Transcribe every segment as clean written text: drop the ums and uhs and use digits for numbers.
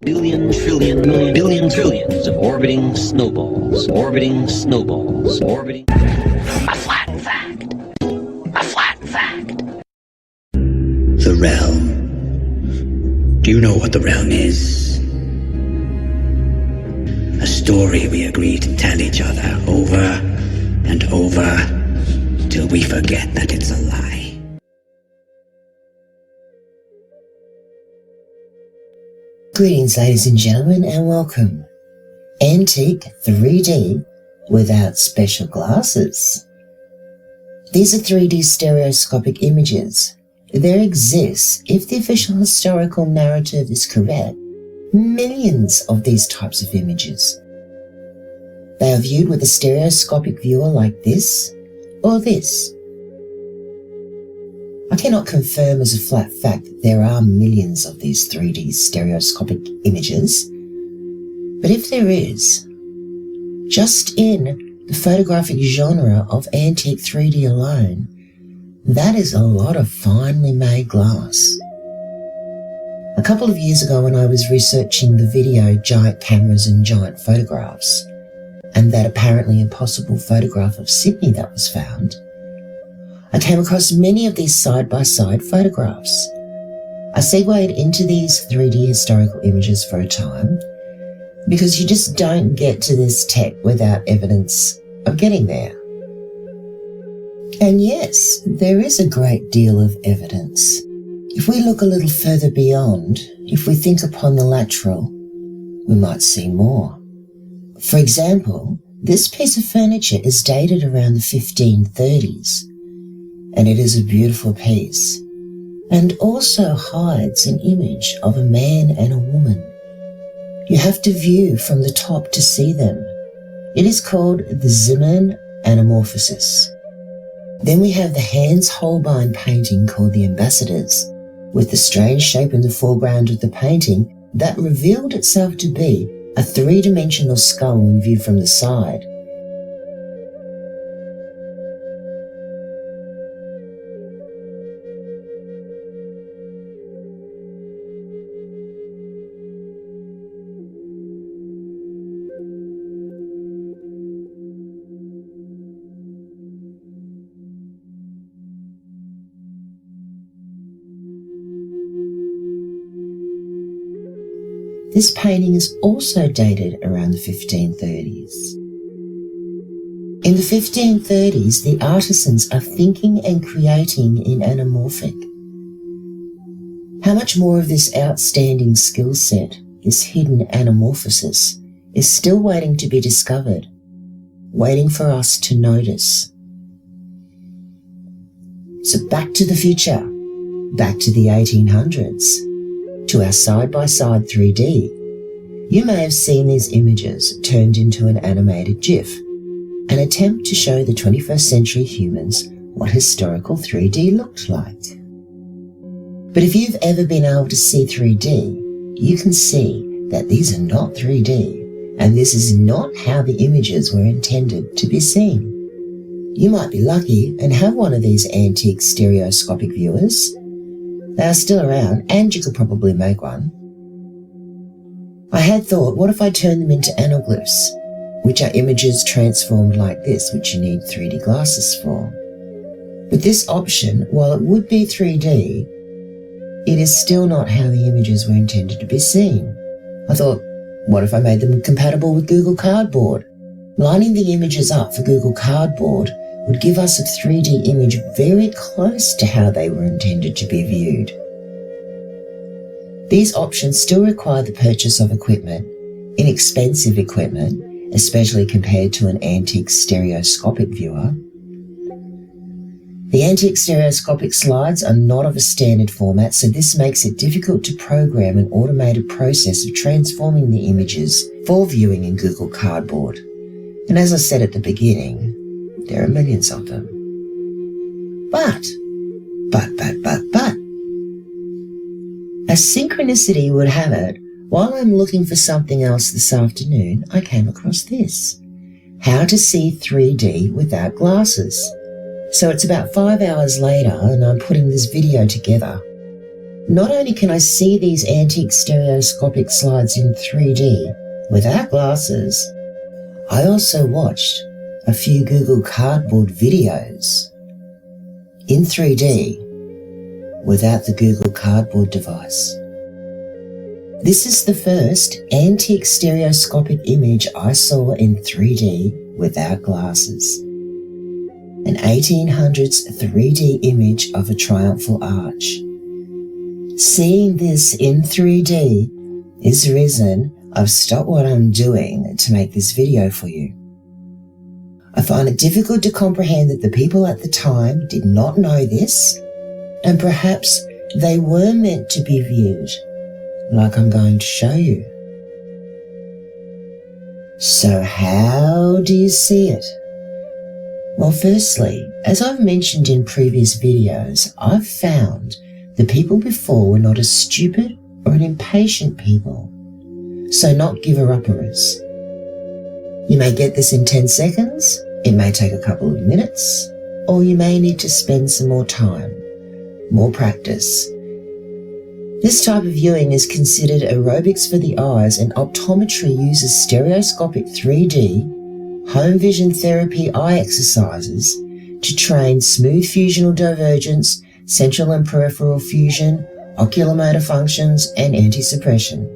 billion, trillion, million, billion, trillions of orbiting snowballs. A flat fact. A flat fact. The realm. Do you know what the realm is? A story we agree to tell each other over and over till we forget that it's a lie. Greetings, ladies and gentlemen, and welcome. Antique 3D without special glasses. These are 3D stereoscopic images. There exists, if the official historical narrative is correct, millions of these types of images. They are viewed with a stereoscopic viewer like this or this. I cannot confirm as a flat fact that there are millions of these 3D stereoscopic images, but if there is, just in the photographic genre of antique 3D alone, that is a lot of finely made glass. A couple of years ago when I was researching the video Giant Cameras and Giant Photographs, and that apparently impossible photograph of Sydney that was found, I came across many of these side-by-side photographs. I segued into these 3D historical images for a time because you just don't get to this tech without evidence of getting there. And yes, there is a great deal of evidence. If we look a little further beyond, if we think upon the lateral, we might see more. For example, this piece of furniture is dated around the 1530s. And it is a beautiful piece, and also hides an image of a man and a woman. You have to view from the top to see them. It is called the Zimmern anamorphosis. Then we have the Hans Holbein painting called The Ambassadors, with the strange shape in the foreground of the painting that revealed itself to be a three-dimensional skull when viewed from the side. This painting is also dated around the 1530s. In the 1530s, the artisans are thinking and creating in anamorphic. How much more of this outstanding skill set, this hidden anamorphosis, is still waiting to be discovered, waiting for us to notice. So back to the future, back to the 1800s. To our side-by-side 3D, you may have seen these images turned into an animated GIF, an attempt to show the 21st century humans what historical 3D looked like. But if you've ever been able to see 3D, you can see that these are not 3D, and this is not how the images were intended to be seen. You might be lucky and have one of these antique stereoscopic viewers. They are still around, and you could probably make one. I had thought, what if I turn them into anaglyphs, which are images transformed like this, which you need 3D glasses for. But this option, while it would be 3D, it is still not how the images were intended to be seen. I thought, what if I made them compatible with Google Cardboard? Lining the images up for Google Cardboard would give us a 3D image very close to how they were intended to be viewed. These options still require the purchase of equipment, inexpensive equipment, especially compared to an antique stereoscopic viewer. The antique stereoscopic slides are not of a standard format, so this makes it difficult to program an automated process of transforming the images for viewing in Google Cardboard. And as I said at the beginning, there are millions of them. But, as synchronicity would have it, while I'm looking for something else this afternoon, I came across this. How to see 3D without glasses. So it's about 5 hours later and I'm putting this video together. Not only can I see these antique stereoscopic slides in 3D without glasses, I also watched a few Google Cardboard videos in 3D without the Google Cardboard device. This is the first antique stereoscopic image I saw in 3D without glasses. An 1800s 3D image of a triumphal arch. Seeing this in 3D is the reason I've stopped what I'm doing to make this video for you. I find it difficult to comprehend that the people at the time did not know this, and perhaps they were meant to be viewed, like I'm going to show you. So how do you see it? Well, firstly, as I've mentioned in previous videos, I've found the people before were not a stupid or an impatient people, so not giver-uppers. You may get this in 10 seconds, it may take a couple of minutes, or you may need to spend some more time, more practice. This type of viewing is considered aerobics for the eyes, and optometry uses stereoscopic 3D home vision therapy eye exercises to train smooth fusional divergence, central and peripheral fusion, oculomotor functions, and anti-suppression.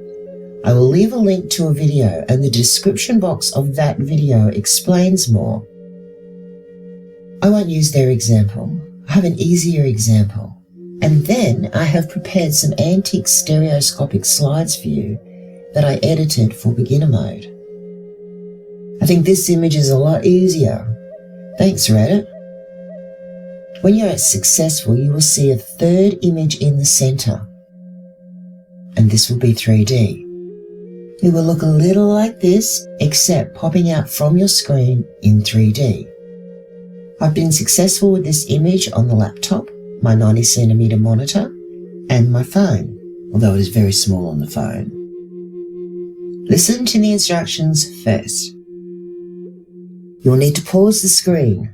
I will leave a link to a video, and the description box of that video explains more. I won't use their example. I have an easier example. And then I have prepared some antique stereoscopic slides for you that I edited for beginner mode. I think this image is a lot easier. Thanks, Reddit. When you're successful, you will see a third image in the center. And this will be 3D. It will look a little like this, except popping out from your screen in 3D. I've been successful with this image on the laptop, my 90cm monitor, and my phone, although it is very small on the phone. Listen to the instructions first. You'll need to pause the screen.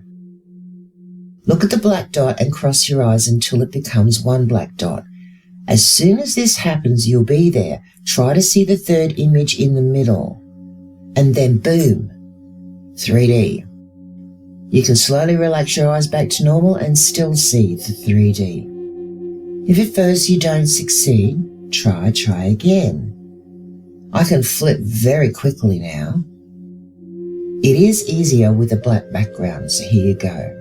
Look at the black dot and cross your eyes until it becomes one black dot. As soon as this happens, you'll be there. Try to see the third image in the middle. And then boom, 3D. You can slowly relax your eyes back to normal and still see the 3D. If at first you don't succeed, try again. I can flip very quickly now. It is easier with a black background, so here you go.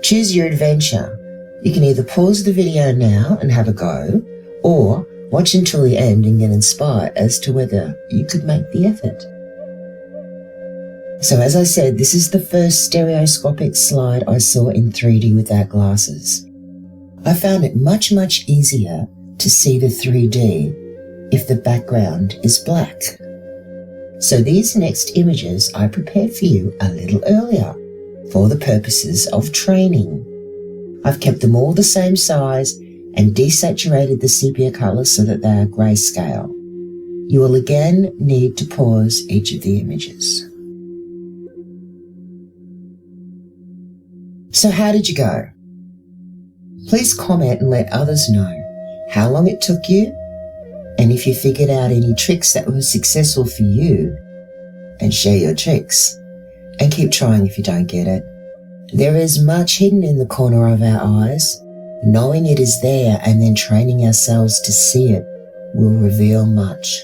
Choose your adventure. You can either pause the video now and have a go, or watch until the end and get inspired as to whether you could make the effort. So as I said, this is the first stereoscopic slide I saw in 3D without glasses. I found it much easier to see the 3D if the background is black. So these next images I prepared for you a little earlier for the purposes of training. I've kept them all the same size and desaturated the sepia colour so that they are grayscale. You will again need to pause each of the images. So how did you go? Please comment and let others know how long it took you, and if you figured out any tricks that were successful for you, and share your tricks. And keep trying if you don't get it. There is much hidden in the corner of our eyes. Knowing it is there and then training ourselves to see it will reveal much.